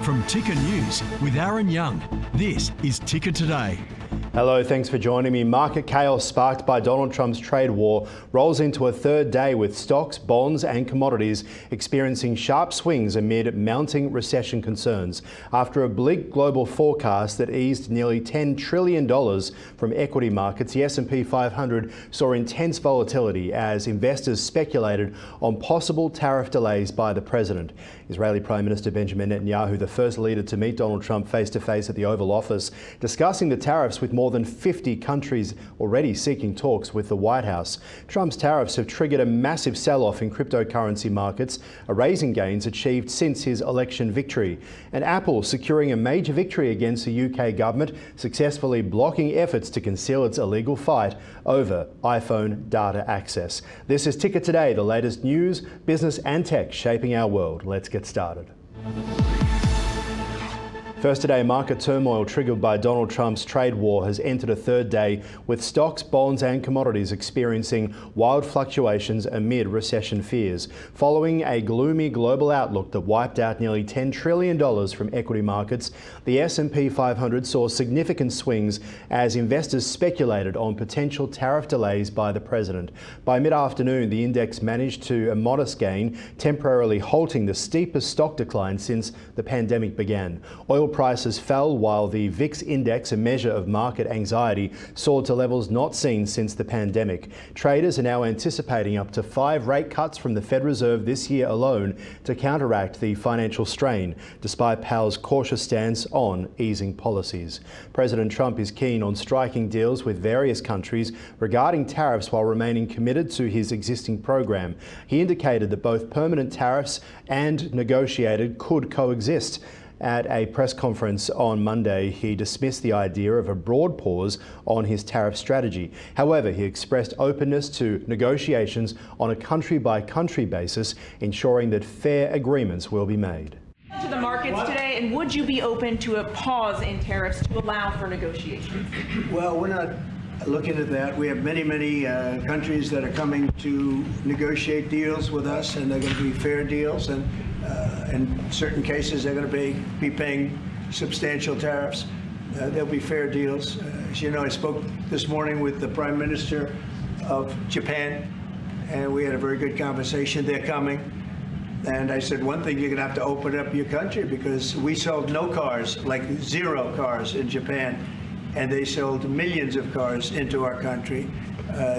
From Ticker News with Aaron Young, this is Ticker Today. Hello, thanks for joining me. Market chaos sparked by Donald Trump's trade war rolls into a third day with stocks, bonds and commodities experiencing sharp swings amid mounting recession concerns. After a bleak global forecast that eased nearly $10 trillion from equity markets, the S&P 500 saw intense volatility as investors speculated on possible tariff delays by the president. Israeli Prime Minister Benjamin Netanyahu, the first leader to meet Donald Trump face-to-face at the Oval Office, discussing the tariffs with more than 50 countries already seeking talks with the White House. Trump's tariffs have triggered a massive sell-off in cryptocurrency markets, erasing gains achieved since his election victory. And Apple securing a major victory against the UK government, successfully blocking efforts to conceal its illegal fight over iPhone data access. This is Ticker Today, the latest news, business and tech shaping our world. Let's get started. First today, market turmoil triggered by Donald Trump's trade war has entered a third day with stocks, bonds and commodities experiencing wild fluctuations amid recession fears. Following a gloomy global outlook that wiped out nearly $10 trillion from equity markets, the S&P 500 saw significant swings as investors speculated on potential tariff delays by the president. By mid-afternoon, the index managed to a modest gain, temporarily halting the steepest stock decline since the pandemic began. Oil prices fell while the VIX index, a measure of market anxiety, soared to levels not seen since the pandemic. Traders are now anticipating up to 5 rate cuts from the Fed Reserve this year alone to counteract the financial strain, despite Powell's cautious stance on easing policies. President Trump is keen on striking deals with various countries regarding tariffs while remaining committed to his existing program. He indicated that both permanent tariffs and negotiated could coexist. At a press conference on Monday, he dismissed the idea of a broad pause on his tariff strategy. However, he expressed openness to negotiations on a country-by-country basis, ensuring that fair agreements will be made. To the markets today, and would you be open to a pause in tariffs to allow for negotiations? Well, we're not looking at that. We have many countries that are coming to negotiate deals with us, and they're going to be fair deals, and in certain cases they're going to be paying substantial tariffs. There'll be fair deals. As you know, I spoke this morning with the Prime Minister of Japan, and we had a very good conversation. They're coming. And I said, one thing, you're going to have to open up your country, because we sold no cars, like 0 cars in Japan, and they sold millions of cars into our country.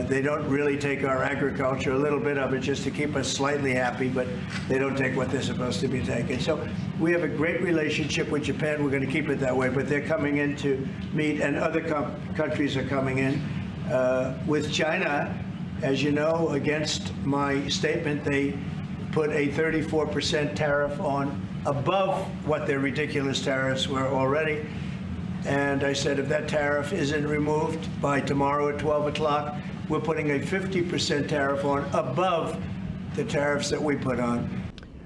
They don't really take our agriculture, a little bit of it just to keep us slightly happy, but they don't take what they're supposed to be taking. So we have a great relationship with Japan. We're going to keep it that way, but they're coming in to meet, and other countries are coming in. With China, as you know, against my statement, they put a 34% tariff on above what their ridiculous tariffs were already. And I said, if that tariff isn't removed by tomorrow at 12 o'clock, we're putting a 50% tariff on above the tariffs that we put on.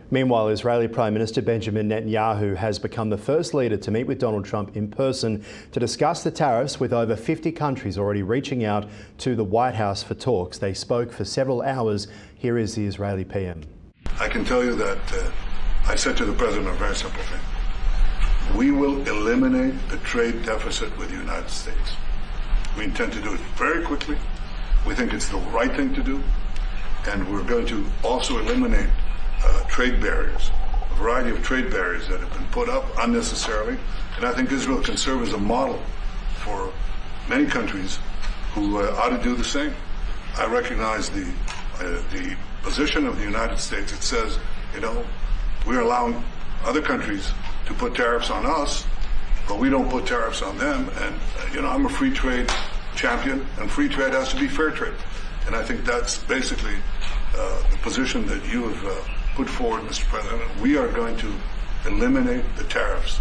Meanwhile, Israeli Prime Minister Benjamin Netanyahu has become the first leader to meet with Donald Trump in person to discuss the tariffs, with over 50 countries already reaching out to the White House for talks. They spoke for several hours. Here is the Israeli PM. I can tell you that I said to the president a very simple thing. We will eliminate the trade deficit with the United States. We intend to do it very quickly. We think it's the right thing to do. And we're going to also eliminate trade barriers, a variety of trade barriers that have been put up unnecessarily. And I think Israel can serve as a model for many countries who ought to do the same. I recognize the position of the United States. It says, we're allowing other countries to put tariffs on us, but we don't put tariffs on them. And, I'm a free trade champion, and free trade has to be fair trade. And I think that's basically the position that you have put forward, Mr. President. We are going to eliminate the tariffs.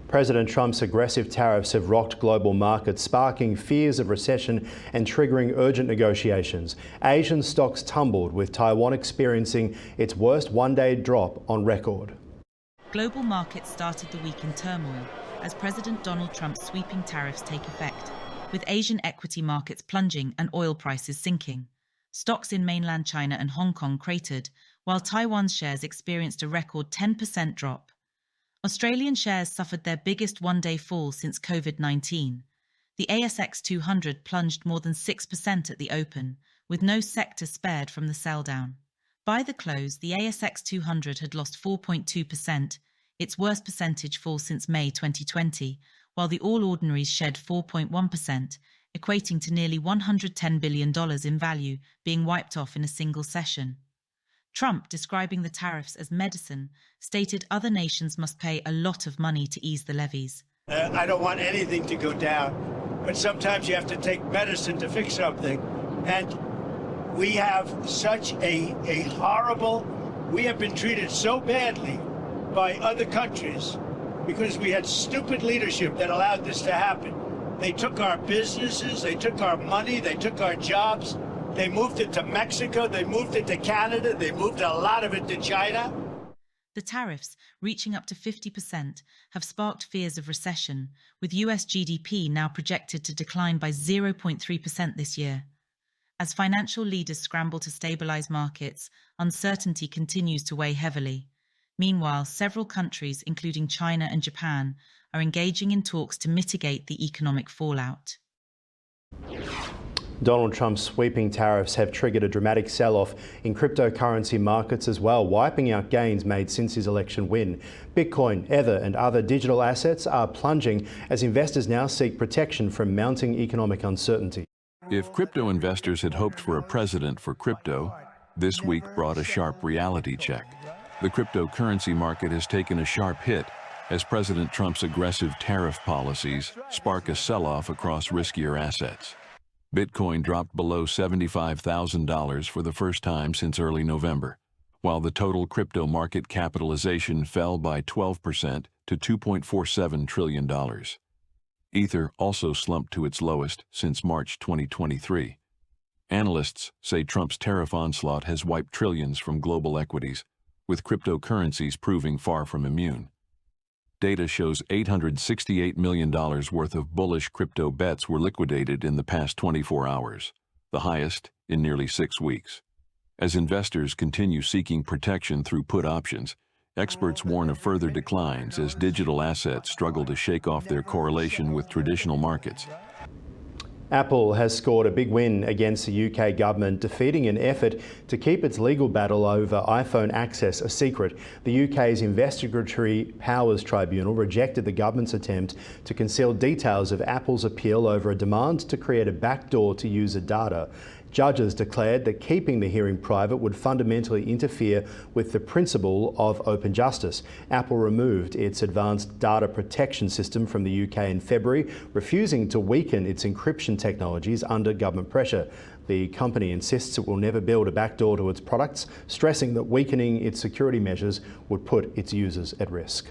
President Trump's aggressive tariffs have rocked global markets, sparking fears of recession and triggering urgent negotiations. Asian stocks tumbled, with Taiwan experiencing its worst one-day drop on record. Global markets started the week in turmoil as President Donald Trump's sweeping tariffs take effect, with Asian equity markets plunging and oil prices sinking. Stocks in mainland China and Hong Kong cratered, while Taiwan's shares experienced a record 10% drop. Australian shares suffered their biggest one-day fall since COVID-19. The ASX 200 plunged more than 6% at the open, with no sector spared from the sell-down. By the close, the ASX 200 had lost 4.2%, its worst percentage fall since May 2020, while the All Ordinaries shed 4.1%, equating to nearly $110 billion in value being wiped off in a single session. Trump, describing the tariffs as medicine, stated other nations must pay a lot of money to ease the levies. I don't want anything to go down, but sometimes you have to take medicine to fix something. And we have such a horrible, we have been treated so badly by other countries because we had stupid leadership that allowed this to happen. They took our businesses, they took our money, they took our jobs, they moved it to Mexico, they moved it to Canada, they moved a lot of it to China. The tariffs, reaching up to 50%, have sparked fears of recession, with US GDP now projected to decline by 0.3% this year. As financial leaders scramble to stabilize markets, uncertainty continues to weigh heavily. Meanwhile, several countries, including China and Japan, are engaging in talks to mitigate the economic fallout. Donald Trump's sweeping tariffs have triggered a dramatic sell-off in cryptocurrency markets as well, wiping out gains made since his election win. Bitcoin, Ether and other digital assets are plunging as investors now seek protection from mounting economic uncertainty. If crypto investors had hoped for a president for crypto, this week brought a sharp reality check. The cryptocurrency market has taken a sharp hit as President Trump's aggressive tariff policies spark a sell-off across riskier assets. Bitcoin dropped below $75,000 for the first time since early November, while the total crypto market capitalization fell by 12% to $2.47 trillion. Ether also slumped to its lowest since March 2023. Analysts say Trump's tariff onslaught has wiped trillions from global equities, with cryptocurrencies proving far from immune. Data shows $868 million worth of bullish crypto bets were liquidated in the past 24 hours, the highest in nearly 6 weeks. As investors continue seeking protection through put options, experts warn of further declines as digital assets struggle to shake off their correlation with traditional markets. Apple has scored a big win against the UK government, defeating an effort to keep its legal battle over iPhone access a secret. The UK's Investigatory Powers Tribunal rejected the government's attempt to conceal details of Apple's appeal over a demand to create a backdoor to user data. Judges declared that keeping the hearing private would fundamentally interfere with the principle of open justice. Apple removed its advanced data protection system from the UK in February, refusing to weaken its encryption technologies under government pressure. The company insists it will never build a backdoor to its products, stressing that weakening its security measures would put its users at risk.